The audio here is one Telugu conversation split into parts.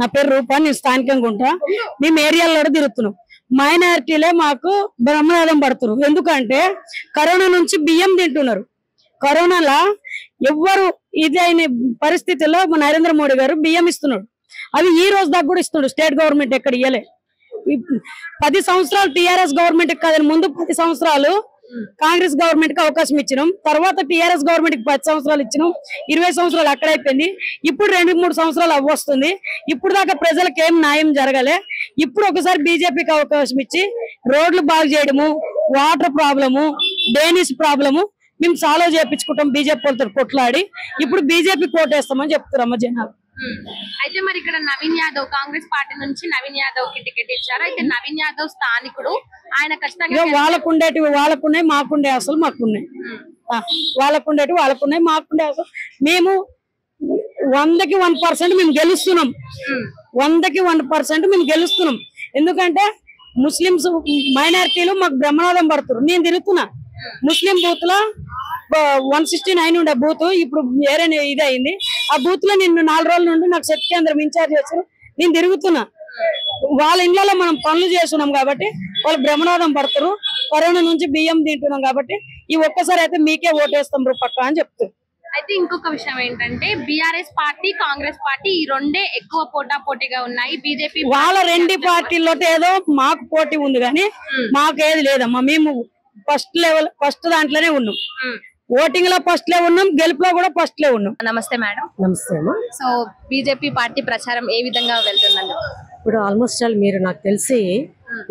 నా పేరు రూపా, నేను స్థానికంగా ఉంటా. మేము ఏరియాలో తిరుగుతున్నాం. మైనారిటీలే మాకు బ్రహ్మనాథం పడుతున్నారు. ఎందుకంటే కరోనా నుంచి బియ్యం తింటున్నారు. కరోనాలో ఎవ్వరు ఇదైన పరిస్థితుల్లో నరేంద్ర మోడీ గారు బియ్యం ఇస్తున్నాడు. అవి ఈ రోజు దాకా కూడా ఇస్తున్నాడు. స్టేట్ గవర్నమెంట్ ఎక్కడ ఇయ్యలే. 10 సంవత్సరాలు టీఆర్ఎస్ గవర్నమెంట్ కాదని ముందు 10 సంవత్సరాలు కాంగ్రెస్ గవర్నమెంట్ కి అవకాశం ఇచ్చినాం. తర్వాత టీఆర్ఎస్ గవర్నమెంట్ కి 10 సంవత్సరాలు ఇచ్చినాం. 20 సంవత్సరాలు అక్కడ అయిపోయింది. ఇప్పుడు 2-3 సంవత్సరాలు అవ్వొస్తుంది. ఇప్పుడు దాకా ప్రజలకు ఏం న్యాయం జరగలే. ఇప్పుడు ఒకసారి బీజేపీకి అవకాశం ఇచ్చి రోడ్లు బాగు చేయడము, వాటర్ ప్రాబ్లము, డ్రైనేజ్ ప్రాబ్లము మేము సాల్వ్ చేయించుకుంటాం. బీజేపీ వాళ్ళతో కొట్లాడి ఇప్పుడు బీజేపీ కోటేస్తామని చెప్తారమ్మ జనాలు. అయితే మరి ఇక్కడ నవీన్ యాదవ్ కాంగ్రెస్ పార్టీ నుంచి నవీన్ యాదవ్ కి టికెట్ ఇచ్చారు. అయితే నవీన్ యాదవ్ స్థానికుడు, ఆయన ఖచ్చితంగా వాళ్ళకుండేటివి వాళ్ళకున్నాయి, మాకుండే అసలు మాకున్నాయి. వాళ్ళకుండేటివి వాళ్ళకున్నాయి, మాకుండే అసలు. మేము 100కి 1% మేము గెలుస్తున్నాం. 100కి 1% మేము గెలుస్తున్నాం. ఎందుకంటే ముస్లింస్ మైనారిటీలు మాకు బ్రహ్మనాథం పడుతున్నారు. నేను తిరుగుతున్నా ముస్లిం బూత్ లో 169 ఉండే బూత్ ఇప్పుడు వేరే ఇది అయింది. ఆ బూత్ లో నిన్ను 4 రోజుల నుండి నాకు శక్తి కేంద్రం ఇన్ఛార్జ్ చేశారు. నేను తిరుగుతున్నా. వాళ్ళ ఇళ్లలో మనం పనులు చేస్తున్నాం కాబట్టి వాళ్ళు బ్రహ్మనాథం పడతారు. కరోనా నుంచి బియ్యం తింటున్నాం కాబట్టి ఈ ఒక్కసారి అయితే మీకే ఓటేస్తాం రూపక్క అని చెప్తారు. అయితే ఇంకొక విషయం ఏంటంటే బీఆర్ఎస్ పార్టీ కాంగ్రెస్ పార్టీ ఈ రెండే ఎక్కువ పోటాపోటీగా ఉన్నాయి. బీజేపీ వాళ్ళ 2 పార్టీల్లో ఏదో మాకు పోటీ ఉంది కానీ మాకేది లేదమ్మా. మేము ఫస్ట్ దాంట్లోనే ఉన్నాం. ఓటింగ్ లో ఫస్ట్ లే ఉన్నాం, గెలుపులో కూడా ఫస్ట్ లే ఉన్నాం. నమస్తే మేడం. నమస్తే అమ్మా. సో బీజేపీ పార్టీ ప్రచారం ఏ విధంగా వెళ్తుందండి? ఇప్పుడు ఆల్మోస్ట్ ఆల్ మీరు నాకు తెలిసి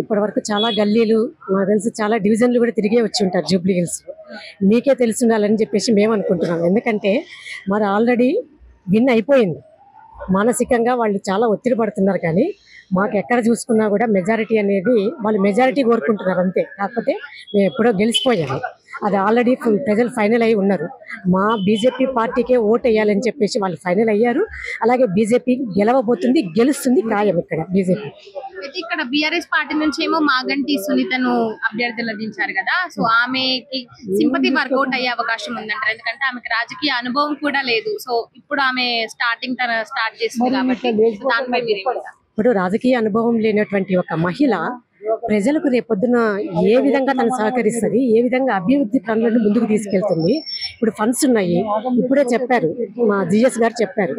ఇప్పటి వరకు చాలా గల్లీలు, నాకు తెలిసి చాలా డివిజన్లు కూడా తిరిగే వచ్చి ఉంటారు జూబ్లీ హిల్స్. మీకే తెలిసి ఉండాలని చెప్పేసి మేము అనుకుంటున్నాం. ఎందుకంటే మరి ఆల్రెడీ విన్ అయిపోయింది. మానసికంగా వాళ్ళు చాలా ఒత్తిడి పడుతున్నారు. కానీ మాకు ఎక్కడ చూసుకున్నా కూడా మెజారిటీ అనేది వాళ్ళు మెజారిటీ కోరుకుంటున్నారు అంతే. కాకపోతే మేము ఎప్పుడో గెలిచిపోయాము. అది ఆల్రెడీ ప్రజలు ఫైనల్ అయి ఉన్నారు. మా బీజేపీ పార్టీకే ఓటు వేయాలని చెప్పేసి వాళ్ళు ఫైనల్ అయ్యారు. అలాగే బీజేపీ గెలవబోతుంది, గెలుస్తుంది ఖాయం ఇక్కడ బీజేపీ. అయితే ఇక్కడ బీఆర్ఎస్ పార్టీ నుంచి ఏమో మాగంటి సునీతను అభ్యర్థులు అందించారు కదా. సో ఆమెకి సింపతి వర్కౌట్ అయ్యే అవకాశం ఉందంటారు. ఎందుకంటే ఆమెకి రాజకీయ అనుభవం కూడా లేదు. సో ఇప్పుడు ఆమె స్టార్ట్ చేస్తుంది కాబట్టి దానిపై మీరు ఏమంటారు? ఇప్పుడు రాజకీయ అనుభవం లేనటువంటి ఒక మహిళ ప్రజలకు రేపొద్దున ఏ విధంగా తను సహకరిస్తుంది, ఏ విధంగా అభివృద్ధి పనులను ముందుకు తీసుకెళ్తుంది. ఇప్పుడు ఫండ్స్ ఉన్నాయి. ఇప్పుడే చెప్పారు, మా జిఎస్ గారు చెప్పారు,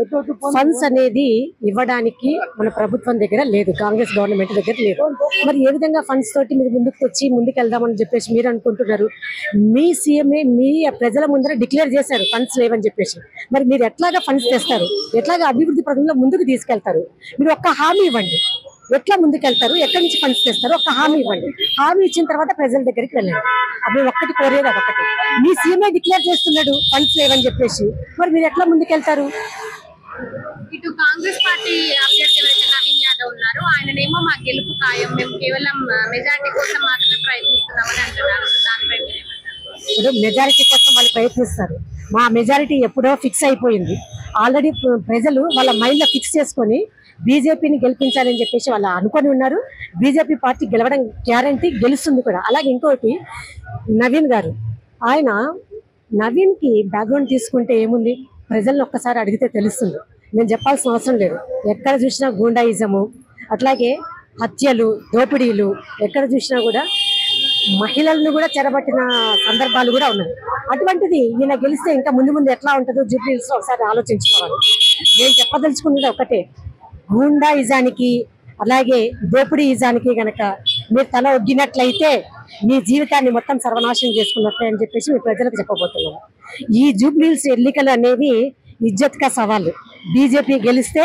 ఫండ్స్ అనేది ఇవ్వడానికి మన ప్రభుత్వం దగ్గర లేదు, కాంగ్రెస్ గవర్నమెంట్ దగ్గర లేదు. మరి ఏ విధంగా ఫండ్స్ తోటి మీరు ముందుకు తెచ్చి ముందుకు వెళ్దామని చెప్పేసి మీరు అనుకుంటున్నారు? మీ సీఎంఏ మీ ప్రజల ముందర డిక్లేర్ చేశారు ఫండ్స్ లేవని చెప్పేసి. మరి మీరు ఎట్లాగా ఫండ్స్ తెస్తారు? ఎట్లాగా అభివృద్ధి పథకంలో ముందుకు తీసుకెళ్తారు? మీరు ఒక్క హామీ ఇవ్వండి. ఎట్లా ముందుకెళ్తారు? ఎక్కడి నుంచి ఫండ్స్ తెస్తారు? ఒక హామీ ఇవ్వండి. హామీ ఇచ్చిన తర్వాత ప్రజల దగ్గరికి వెళ్ళండి. అవి ఒక్కటి కోరేది అదొకటి. మీ సీఎంఏ డిక్లేర్ చేస్తున్నాడు ఫండ్స్ లేవని చెప్పేసి. మరి మీరు ఎట్లా ముందుకెళ్తారు? ఇటు కాంగ్రెస్ పార్టీ అభ్యర్థి ఎవరైతే నవీన్ యాదవ్ ఉన్నారు, ఆయననేమో మా గెలుపు ఖాయం, మేము కేవలం మెజారిటీ కోసం మాత్రమే ప్రయత్నిస్తున్నామని అంటున్నారు. దానిపై ఇప్పుడు మెజారిటీ కోసం వాళ్ళు ప్రయత్నిస్తారు. మా మెజారిటీ ఎప్పుడో ఫిక్స్ అయిపోయింది. ఆల్రెడీ ప్రజలు వాళ్ళ మైండ్లో ఫిక్స్ చేసుకొని బీజేపీని గెలిపించాలని చెప్పేసి వాళ్ళు అనుకొని ఉన్నారు. బీజేపీ పార్టీ గెలవడం గ్యారంటీ, గెలుస్తుంది కూడా. అలాగే ఇంకోటి నవీన్ గారు, ఆయన నవీన్కి బ్యాక్గ్రౌండ్ తీసుకుంటే ఏముంది, ప్రజలను ఒక్కసారి అడిగితే తెలుస్తుంది. నేను చెప్పాల్సిన అవసరం లేదు. ఎక్కడ చూసినా గూండాయిజము, అట్లాగే హత్యలు, దోపిడీలు, ఎక్కడ చూసినా కూడా మహిళలను కూడా చెరబట్టిన సందర్భాలు కూడా ఉన్నాయి. అటువంటిది ఈయన గెలిస్తే ఇంకా ముందు ముందు ఎట్లా ఉంటుందో జూబ్లీ హిల్స్ లో ఒకసారి ఆలోచించుకోవాలి. నేను చెప్పదలుచుకున్నది ఒకటే, గూండాయిజానికి అలాగే దోపిడీ ఇజానికి గనక మీరు తల ఒగ్గినట్లయితే మీ జీవితాన్ని మొత్తం సర్వనాశనం చేసుకున్నట్లే అని చెప్పేసి మీ ప్రజలకు చెప్పబోతున్నాను. ఈ జూబ్లీ హిల్స్ ఎన్నికలు అనేవి ఇజ్జత్ కా సవాళ్ళు. బీజేపీ గెలిస్తే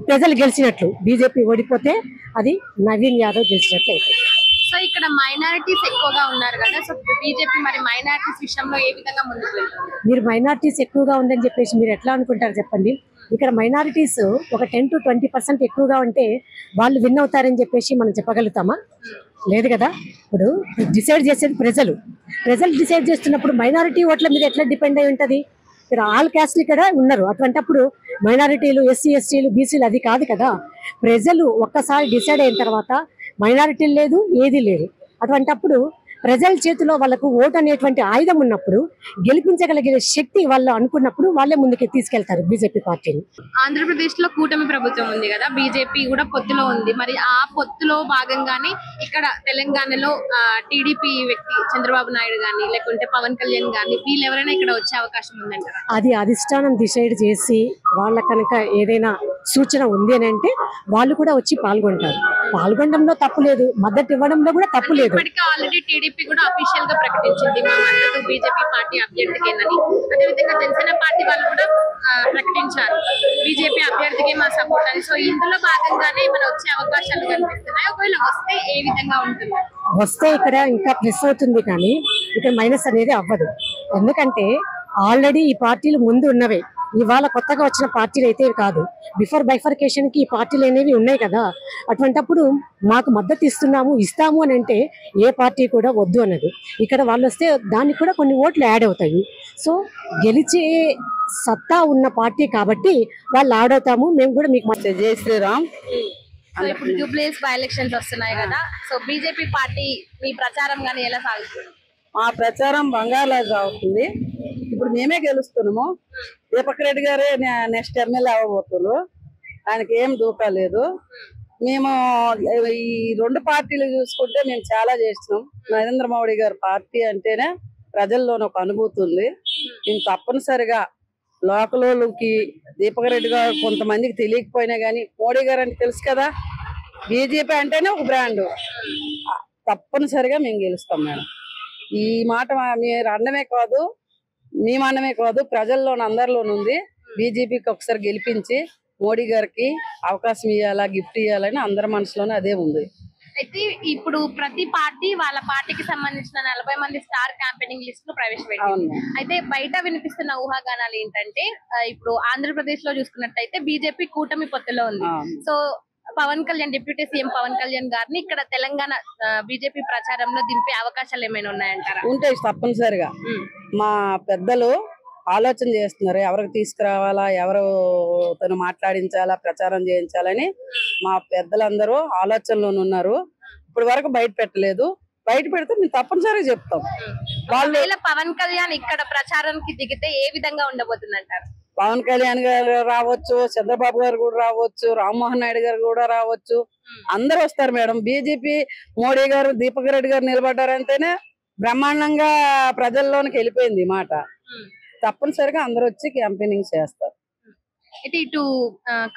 ప్రజలు గెలిచినట్లు, బీజేపీ ఓడిపోతే అది నవీన్ యాదవ్ గెలిచినట్లు అవుతుంది. సో ఇక్కడ మైనారిటీస్ ఎక్కువగా ఉన్నారు కదా. సో బీజేపీ మరి మైనారిటీస్ విషయంలో ఏ విధంగా ముందుకు వెళ్తుంది? మీరు మైనారిటీస్ ఎక్కువగా ఉందని చెప్పేసి మీరు ఎట్లా అనుకుంటారు చెప్పండి? ఇక్కడ మైనారిటీస్ ఒక 10 to 20% ఎక్కువగా ఉంటే వాళ్ళు విన్ అవుతారని చెప్పేసి మనం చెప్పగలుగుతామా? లేదు కదా. ఇప్పుడు డిసైడ్ చేసేది ప్రజలు. ప్రజలు డిసైడ్ చేస్తున్నప్పుడు మైనారిటీ ఓట్ల మీద ఎట్లా డిపెండ్ అయి ఉంటుంది? ఇక్కడ ఆల్ క్యాస్ట్లు ఇక్కడ ఉన్నారు. అటువంటిప్పుడు మైనారిటీలు, ఎస్సీ ఎస్టీలు, బీసీలు అది కాదు కదా. ప్రజలు ఒక్కసారి డిసైడ్ అయిన తర్వాత మైనారిటీలు లేదు, ఏది లేదు. అటువంటిప్పుడు ప్రజల చేతిలో వాళ్ళకు ఓటు అనేటువంటి ఆయుధం ఉన్నప్పుడు గెలిపించగలిగే శక్తి వాళ్ళు అనుకున్నప్పుడు వాళ్ళే ముందుకు తీసుకెళ్తారు బీజేపీ పార్టీని. ఆంధ్రప్రదేశ్ లో కూటమి ప్రభుత్వం ఉంది కదా, బీజేపీ కూడా పొత్తులో ఉంది. మరి ఆ పొత్తులో భాగంగానే ఇక్కడ తెలంగాణలో టీడీపీ వ్యక్తి చంద్రబాబు నాయుడు గాని లేకుంటే పవన్ కళ్యాణ్ గాని వీళ్ళు ఎవరైనా ఇక్కడ వచ్చే అవకాశం ఉందంటారా? అది అధిష్టానం డిసైడ్ చేసి వాళ్ళ కనుక ఏదైనా సూచన ఉంది అని అంటే వాళ్ళు కూడా వచ్చి పాల్గొంటారు. పాల్గొనడంలో తప్పు లేదు, మద్దతు ఇవ్వడంలో కూడా తప్పు లేదు. ఇప్పటికే ఆల్రెడీ టీడీపీ కూడా అఫీషియల్ గా ప్రకటించింది మా మద్దతు బీజేపీ పార్టీ అభ్యర్థికేనని. అదేవిధంగా జనసేన పార్టీ వాళ్ళు కూడా ప్రకటించారు బీజేపీ అభ్యర్థికి మా సపోర్ట్ అని. సో ఇందులో భాగంగానే మన వచ్చే అవకాశాలు కనిపిస్తున్నాయి. ఒకవేళ వస్తే ఏ విధంగా ఉంటుంది? వస్తే ఇక్కడ ఇంకా ప్లస్ అవుతుంది కానీ ఇక్కడ మైనస్ అనేది అవ్వదు. ఎందుకంటే ఆల్రెడీ ఈ పార్టీలు ముందు ఉన్నవే, ఇవాళ కొత్తగా వచ్చిన పార్టీలు అయితే కాదు. బిఫోర్ బైఫర్కేషన్ కి ఈ పార్టీలు అనేవి ఉన్నాయి కదా. అటువంటప్పుడు మాకు మద్దతు ఇస్తాము అని అంటే ఏ పార్టీ కూడా వద్దు అన్నది. ఇక్కడ వాళ్ళు వస్తే దానికి కూడా కొన్ని ఓట్లు యాడ్ అవుతాయి. సో గెలిచే సత్తా ఉన్న పార్టీ కాబట్టి వాళ్ళు యాడ్ అవుతాము. మేము కూడా మీకు జై శ్రీరామ్. సో ఇప్పుడు జూబ్లీస్ బై ఎలక్షన్స్ వస్తున్నాయి కదా, సో బీజేపీ పార్టీ మీ ప్రచారం గానీ ఎలా సాగుతుంది? మా ప్రచారం బంగాళా సాగుతుంది. ఇప్పుడు మేమే గెలుస్తున్నాము. దీపక్ రెడ్డి గారే నెక్స్ట్ ఎమ్మెల్యే అవ్వబోతున్నారు. ఆయనకి ఏం దూకా లేదు. మేము ఈ రెండు పార్టీలు చూసుకుంటే మేము చాలా చేస్తున్నాం. నరేంద్ర మోడీ గారి పార్టీ అంటేనే ప్రజల్లోనే ఒక అనుభూతి ఉంది. మేము తప్పనిసరిగా లోకలోకి దీపక్ రెడ్డి గారు కొంతమందికి తెలియకపోయినా గానీ మోడీ గారు అంటే తెలుసు కదా. బీజేపీ అంటేనే ఒక బ్రాండ్. తప్పనిసరిగా మేము గెలుస్తాం మేడం. ఈ మాట మీరు అన్నమే కాదు, మేము అన్నమే కాదు, ప్రజల్లోని అందరిలోనుంది. బీజేపీకి ఒకసారి గెలిపించి మోడీ గారికి అవకాశం ఇవ్వాలా, గిఫ్ట్ ఇవ్వాలని అందరి మనసులోనే అదే ఉంది. అయితే ఇప్పుడు ప్రతి పార్టీ వాళ్ళ పార్టీకి సంబంధించిన 40 మంది స్టార్ క్యాంపెయినింగ్ లిస్ట్ ను ప్రవేశపెట్టింది. అయితే బయట వినిపిస్తున్న ఊహాగానాలు ఏంటంటే ఇప్పుడు ఆంధ్రప్రదేశ్ లో చూసుకున్నట్టయితే బీజేపీ కూటమి పొత్తులో ఉంది. So Pavan Kalyan, deputy CM Pavan Kalyan గారిని ఇక్కడ తెలంగాణ బీజేపీ ప్రచారంలో దింపే అవకాశాలు ఏమైనా ఉన్నాయంటారా? ఉంటాయి తప్పనిసరిగా. మా పెద్దలు ఆలోచన చేస్తున్నారు ఎవరికి తీసుకురావాలా, ఎవరు తను మాట్లాడించాలా, ప్రచారం చేయించాలని మా పెద్దలందరూ ఆలోచనలోనే ఉన్నారు. ఇప్పటి వరకు బయట పెట్టలేదు. బయట పెడితే మేము తప్పనిసరిగా చెప్తాం. వాళ్ళు పవన్ కళ్యాణ్ ఇక్కడ ప్రచారానికి దిగితే ఏ విధంగా ఉండబోతుందంటారు? పవన్ కళ్యాణ్ గారు రావచ్చు, చంద్రబాబు గారు కూడా రావచ్చు, రామ్మోహన్ నాయుడు గారు కూడా రావచ్చు, అందరూ వస్తారు మేడం. బీజేపీ మోడీ గారు, దీపక్ రెడ్డి గారు నిలబడ్డారంటేనే బ్రహ్మాండంగా ప్రజల్లోనికి వెళ్ళిపోయింది మాట. తప్పనిసరిగా అందరూ వచ్చి క్యాంపెయినింగ్ చేస్తారు. అయితే ఇటు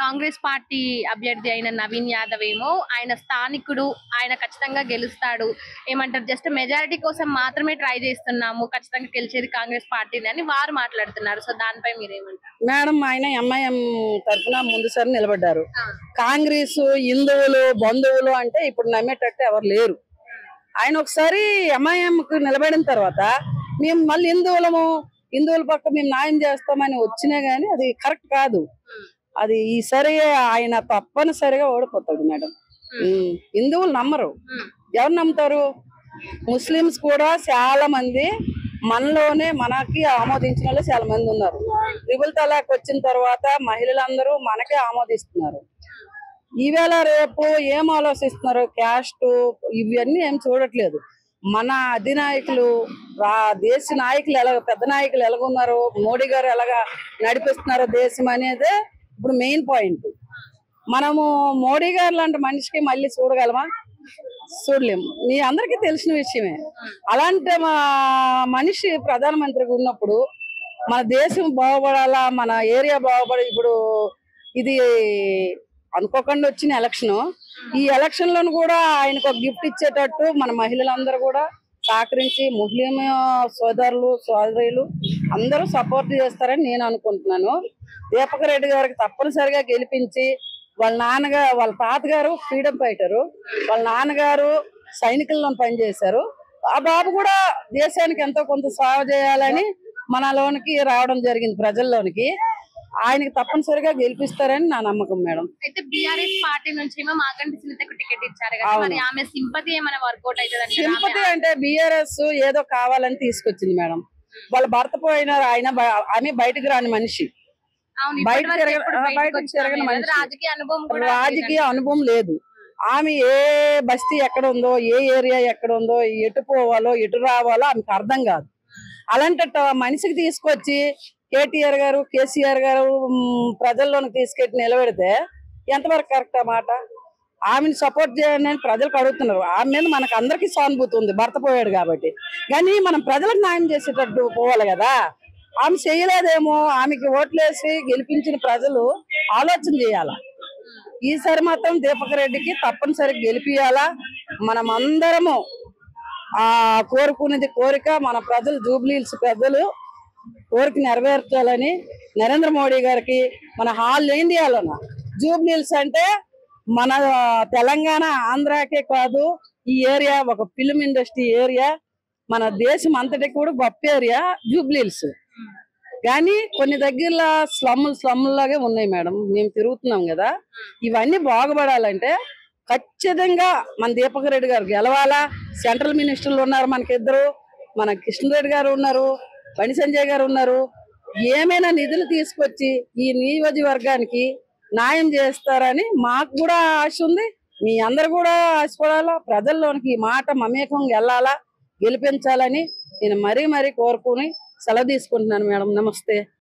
కాంగ్రెస్ పార్టీ అభ్యర్థి అయిన నవీన్ యాదవ్ ఏమో ఆయన స్థానికుడు, ఆయన ఖచ్చితంగా గెలుస్తాడు, ఏమంటారు జస్ట్ మెజారిటీ కోసం మాత్రమే ట్రై చేస్తున్నాము, ఖచ్చితంగా గెలిచేది కాంగ్రెస్ పార్టీని అని వారు మాట్లాడుతున్నారు. సో దానిపై మీరేమంటారు? మేడం ఆయన ఎంఐఎం తరఫున ముందుసారి నిలబడ్డారు. కాంగ్రెస్ హిందువులు బంధువులు అంటే ఇప్పుడు నమ్మేటట్టు ఎవరు లేరు. ఆయన ఒకసారి ఎంఐఎం కు నిలబడిన తర్వాత మేము మళ్ళీ హిందువుల పక్క మేము న్యాయం చేస్తామని వచ్చినా గానీ అది కరెక్ట్ కాదు. అది ఈసారి ఆయన తప్పనిసరిగా ఓడిపోతాడు మేడం. హిందువులు నమ్మరు. ఎవరు నమ్ముతారు? ముస్లిమ్స్ కూడా చాలా మంది మనలోనే మనకి ఆమోదించిన వాళ్ళు చాలా మంది ఉన్నారు. ట్రిపుల్ తలాక్ వచ్చిన తర్వాత మహిళలందరూ మనకే ఆమోదిస్తున్నారు. ఈవేళ రేపు ఏం ఆలోచిస్తున్నారు? క్యాస్ట్ ఇవన్నీ ఏం చూడట్లేదు. మన అధినాయకులు, దేశ నాయకులు పెద్ద నాయకులు ఎలాగున్నారో, మోడీ గారు ఎలాగా నడిపిస్తున్నారో దేశం అనేదే ఇప్పుడు మెయిన్ పాయింట్. మనము మోడీ గారు లాంటి మనిషికి మళ్ళీ చూడగలమా? చూడలేము. మీ అందరికీ తెలిసిన విషయమే. అలాంటి మనిషి ప్రధానమంత్రిగా ఉన్నప్పుడు మన దేశం బాగుపడాలా, మన ఏరియా బాగుపడాలి. ఇప్పుడు ఇది అనుకోకుండా వచ్చిన ఎలక్షన్. ఈ ఎలక్షన్ లోను కూడా ఆయనకు ఒక గిఫ్ట్ ఇచ్చేటట్టు మన మహిళలందరూ కూడా సహకరించి ముస్లిం సోదరులు సోదరులు అందరూ సపోర్ట్ చేస్తారని నేను అనుకుంటున్నాను. దీపక్ రెడ్డి గారికి తప్పనిసరిగా గెలిపించి వాళ్ళ తాతగారు ఫ్రీడమ్ ఫైటరు, వాళ్ళ నాన్నగారు సైనికుల్లో పనిచేశారు. ఆ బాబు కూడా దేశానికి ఎంతో కొంత సేవ చేయాలని మనలోనికి రావడం జరిగింది, ప్రజల్లోనికి. ఆయనకి తప్పనిసరిగా గెలిపిస్తారని నా నమ్మకం మేడం. అయితే బీఆర్ఎస్ పార్టీ నుంచి ఏమో మాగంటి సునీతకు టికెట్ ఇచ్చారు కదా, మరి ఆమె సింపతి ఏమైనా వర్కౌట్ అవుతుంది? సింపతి అంటే బీఆర్ఎస్ ఏదో కావాలని తీసుకొచ్చింది మేడం. వాళ్ళ భర్త పోయినారు, ఆమె బయటకు రాని మనిషి, బయటకు తిరగని మనిషి, రాజకీయ అనుభవం లేదు. ఆమె ఏ బస్తీ ఎక్కడ ఉందో, ఏ ఏరియా ఎక్కడ ఉందో, ఎటు పోవాలో ఎటు రావాలో ఆమెకు అర్థం కాదు. అలాంటి మనిషికి తీసుకొచ్చి కేటీఆర్ గారు, కేసీఆర్ గారు ప్రజల్లోకి తీసుకెట్టి నిలబెడితే ఎంతవరకు కరెక్ట్ ఆ మాట? ఆమెను సపోర్ట్ చేయండి అని ప్రజలకు అడుగుతున్నారు. ఆమె మీద మనకు అందరికీ సానుభూతి ఉంది, భర్త పోయాడు కాబట్టి. కానీ మనం ప్రజలకు న్యాయం చేసేటట్టు పోవాలి కదా. ఆమె చేయలేదేమో, ఆమెకి ఓట్లేసి గెలిపించిన ప్రజలు ఆలోచన చేయాల. ఈసారి మాత్రం దీపక్ రెడ్డికి తప్పనిసరిగా గెలిపియాలా. మనం అందరము ఆ కోరుకునేది కోరిక, మన ప్రజలు జూబ్లీహిల్స్ ప్రజలు కోరిక నెరవేర్చాలని నరేంద్ర మోడీ గారికి మన హాల్ ఇండియాలోన జూబ్లీహిల్స్ అంటే మన తెలంగాణ ఆంధ్రాకే కాదు, ఈ ఏరియా ఒక ఫిల్మ్ ఇండస్ట్రీ ఏరియా, మన దేశం అంతటి కూడా గొప్ప ఏరియా జూబ్లీహిల్స్. కానీ కొన్ని దగ్గరలో స్లమ్లాగే ఉన్నాయి మేడం. మేము తిరుగుతున్నాం కదా, ఇవన్నీ బాగుపడాలంటే ఖచ్చితంగా మన దీపక్ రెడ్డి గారు గెలవాలా. సెంట్రల్ మినిస్టర్లు ఉన్నారు మనకిద్దరు, మన కృష్ణరెడ్డి గారు ఉన్నారు, బండి సంజయ్ గారు ఉన్నారు. ఏమైనా నిధులు తీసుకొచ్చి ఈ నియోజకవర్గానికి న్యాయం చేస్తారని మాకు కూడా ఆశ ఉంది. మీ అందరు కూడా ఆశపడాలా. ప్రజల్లోనికి ఈ మాట మమేకంగా వెళ్ళాలా, గెలిపించాలని నేను మరీ కోరుకుని సెలవు తీసుకుంటున్నాను మేడం. నమస్తే.